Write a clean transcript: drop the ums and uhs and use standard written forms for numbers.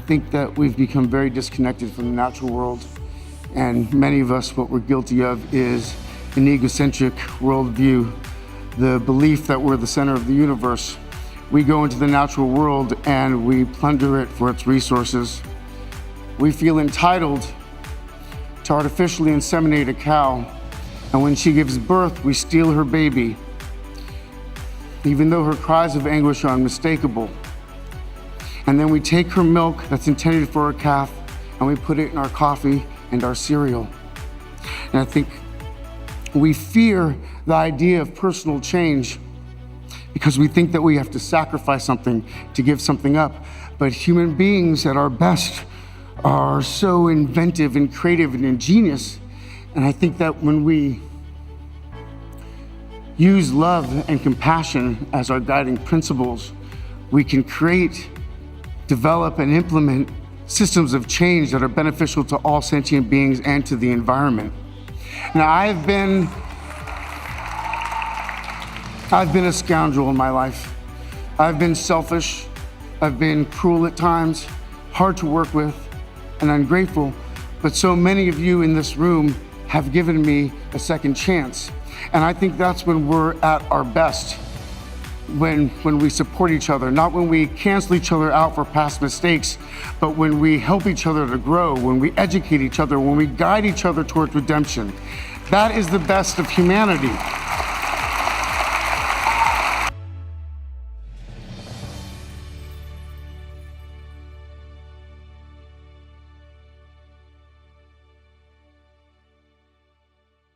think that we've become very disconnected from the natural world. And many of us, what we're guilty of is an egocentric worldview, the belief that we're the center of the universe. We go into the natural world and we plunder it for its resources. We feel entitled to artificially inseminate a cow, and when she gives birth, we steal her baby, even though her cries of anguish are unmistakable. And then we take her milk that's intended for a calf and we put it in our coffee and our cereal. And I think we fear the idea of personal change because we think that we have to sacrifice something to give something up. But human beings at our best are so inventive and creative and ingenious. And I think that when we use love and compassion as our guiding principles, we can create, develop, and implement systems of change that are beneficial to all sentient beings and to the environment. Now, I've been a scoundrel in my life. I've been selfish, I've been cruel at times, hard to work with, and ungrateful, but so many of you in this room have given me a second chance. And I think that's when we're at our best, when we support each other, not when we cancel each other out for past mistakes, but when we help each other to grow, when we educate each other, when we guide each other towards redemption. That is the best of humanity.